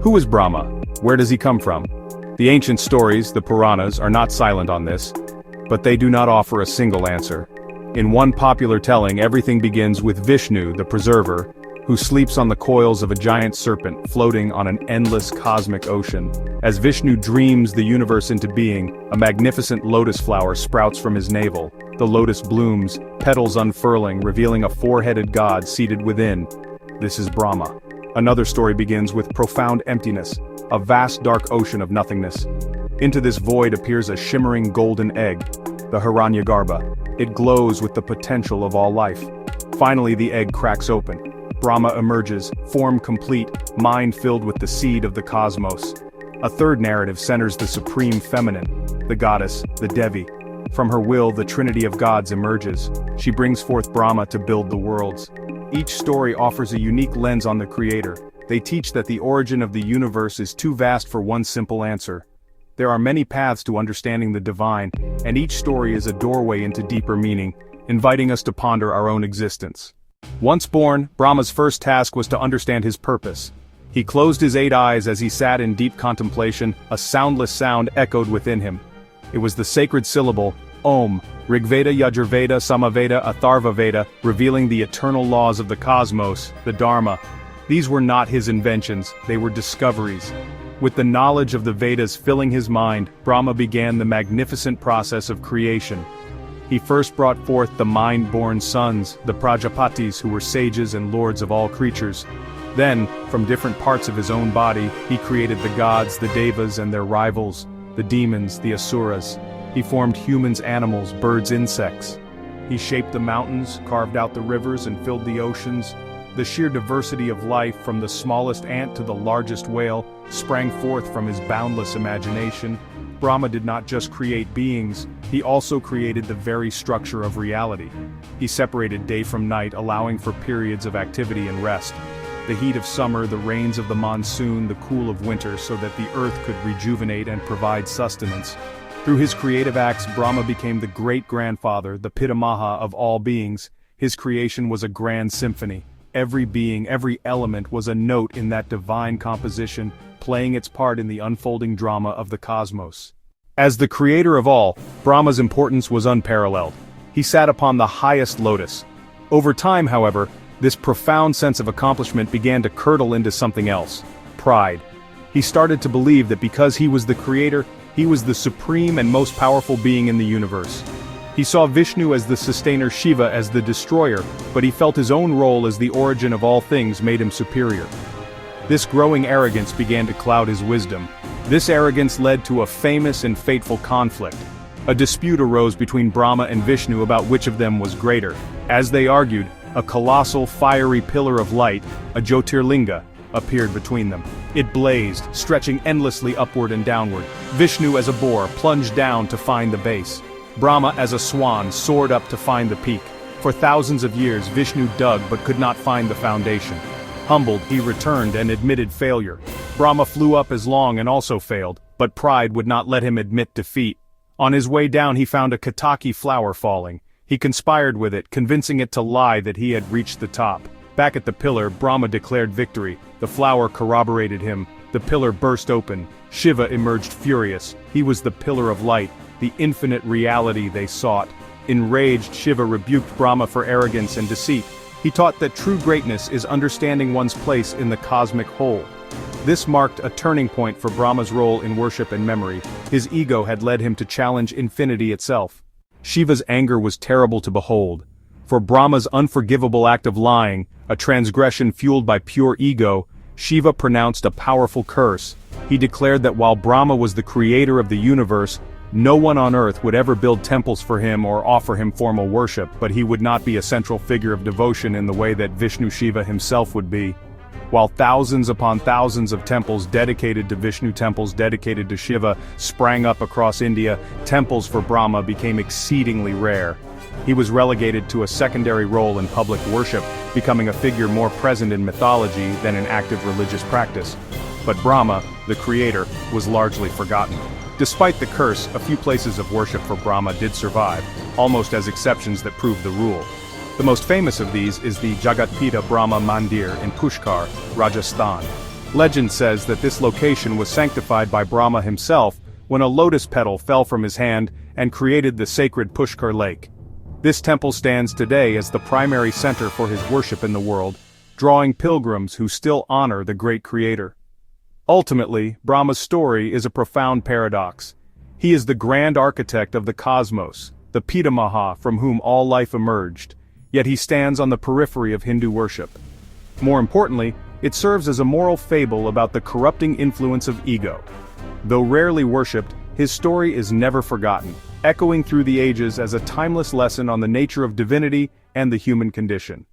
Who is Brahma? Where does he come from? The ancient stories, the Puranas, are not silent on this, but they do not offer a single answer. In one popular telling, everything begins with Vishnu, the preserver, who sleeps on the coils of a giant serpent floating on an endless cosmic ocean. As Vishnu dreams the universe into being, a magnificent lotus flower sprouts from his navel. The lotus blooms, petals unfurling, revealing a four-headed god seated within. This is Brahma. Another story begins with profound emptiness, a vast dark ocean of nothingness. Into this void appears a shimmering golden egg, the Hiranyagarbha. It glows with the potential of all life. Finally, the egg cracks open. Brahma emerges, form complete, mind filled with the seed of the cosmos. A third narrative centers the supreme feminine, the goddess, the Devi. From her will, the trinity of gods emerges. She brings forth Brahma to build the worlds. Each story offers a unique lens on the creator. They teach that the origin of the universe is too vast for one simple answer. There are many paths to understanding the divine, and each story is a doorway into deeper meaning, inviting us to ponder our own existence. Once born, Brahma's first task was to understand his purpose. He closed his 8 eyes as he sat in deep contemplation. A soundless sound echoed within him. It was the sacred syllable, Om, Rigveda, Yajurveda, Samaveda, Atharvaveda, revealing the eternal laws of the cosmos, the Dharma. These were not his inventions, they were discoveries. With the knowledge of the Vedas filling his mind, Brahma began the magnificent process of creation. He first brought forth the mind-born sons, the Prajapatis, who were sages and lords of all creatures. Then, from different parts of his own body, he created the gods, the Devas and their rivals, the demons, the Asuras. He formed humans, animals, birds, insects. He shaped the mountains, carved out the rivers and filled the oceans. The sheer diversity of life, from the smallest ant to the largest whale, sprang forth from his boundless imagination. Brahma did not just create beings, he also created the very structure of reality. He separated day from night, allowing for periods of activity and rest. The heat of summer, the rains of the monsoon, the cool of winter, so that the earth could rejuvenate and provide sustenance. Through his creative acts, Brahma became the great-grandfather, the Pitamaha of all beings. His creation was a grand symphony. Every being, every element was a note in that divine composition, playing its part in the unfolding drama of the cosmos. As the creator of all, Brahma's importance was unparalleled. He sat upon the highest lotus. Over time, however, this profound sense of accomplishment began to curdle into something else: pride. He started to believe that because he was the creator, he was the supreme and most powerful being in the universe. He saw Vishnu as the sustainer, Shiva as the destroyer, but he felt his own role as the origin of all things made him superior. This growing arrogance began to cloud his wisdom. This arrogance led to a famous and fateful conflict. A dispute arose between Brahma and Vishnu about which of them was greater. As they argued, a colossal fiery pillar of light, a Jyotirlinga, appeared between them. It blazed, stretching endlessly upward and downward. Vishnu as a boar plunged down to find the base. Brahma as a swan soared up to find the peak. For thousands of years Vishnu dug but could not find the foundation. Humbled, he returned and admitted failure. Brahma flew up as long and also failed, but pride would not let him admit defeat. On his way down he found a Ketaki flower falling. He conspired with it, convincing it to lie that he had reached the top. Back at the pillar, Brahma declared victory. The flower corroborated him. The pillar burst open. Shiva emerged furious. He was the pillar of light, the infinite reality they sought. Enraged, Shiva rebuked Brahma for arrogance and deceit. He taught that true greatness is understanding one's place in the cosmic whole. This marked a turning point for Brahma's role in worship and memory. His ego had led him to challenge infinity itself. Shiva's anger was terrible to behold. For Brahma's unforgivable act of lying, a transgression fueled by pure ego, Shiva pronounced a powerful curse. He declared that while Brahma was the creator of the universe, no one on earth would ever build temples for him or offer him formal worship, but he would not be a central figure of devotion in the way that Vishnu Shiva himself would be. While thousands upon thousands of temples dedicated to Vishnu, temples dedicated to Shiva, sprang up across India, temples for Brahma became exceedingly rare. He was relegated to a secondary role in public worship, becoming a figure more present in mythology than in active religious practice. But Brahma, the creator, was largely forgotten. Despite the curse, a few places of worship for Brahma did survive, almost as exceptions that proved the rule. The most famous of these is the Jagatpita Brahma Mandir in Pushkar, Rajasthan. Legend says that this location was sanctified by Brahma himself when a lotus petal fell from his hand and created the sacred Pushkar lake. This temple stands today as the primary center for his worship in the world, drawing pilgrims who still honor the great creator. Ultimately, Brahma's story is a profound paradox. He is the grand architect of the cosmos, the Pitamaha from whom all life emerged, yet he stands on the periphery of Hindu worship. More importantly, it serves as a moral fable about the corrupting influence of ego. Though rarely worshipped, his story is never forgotten, echoing through the ages as a timeless lesson on the nature of divinity and the human condition.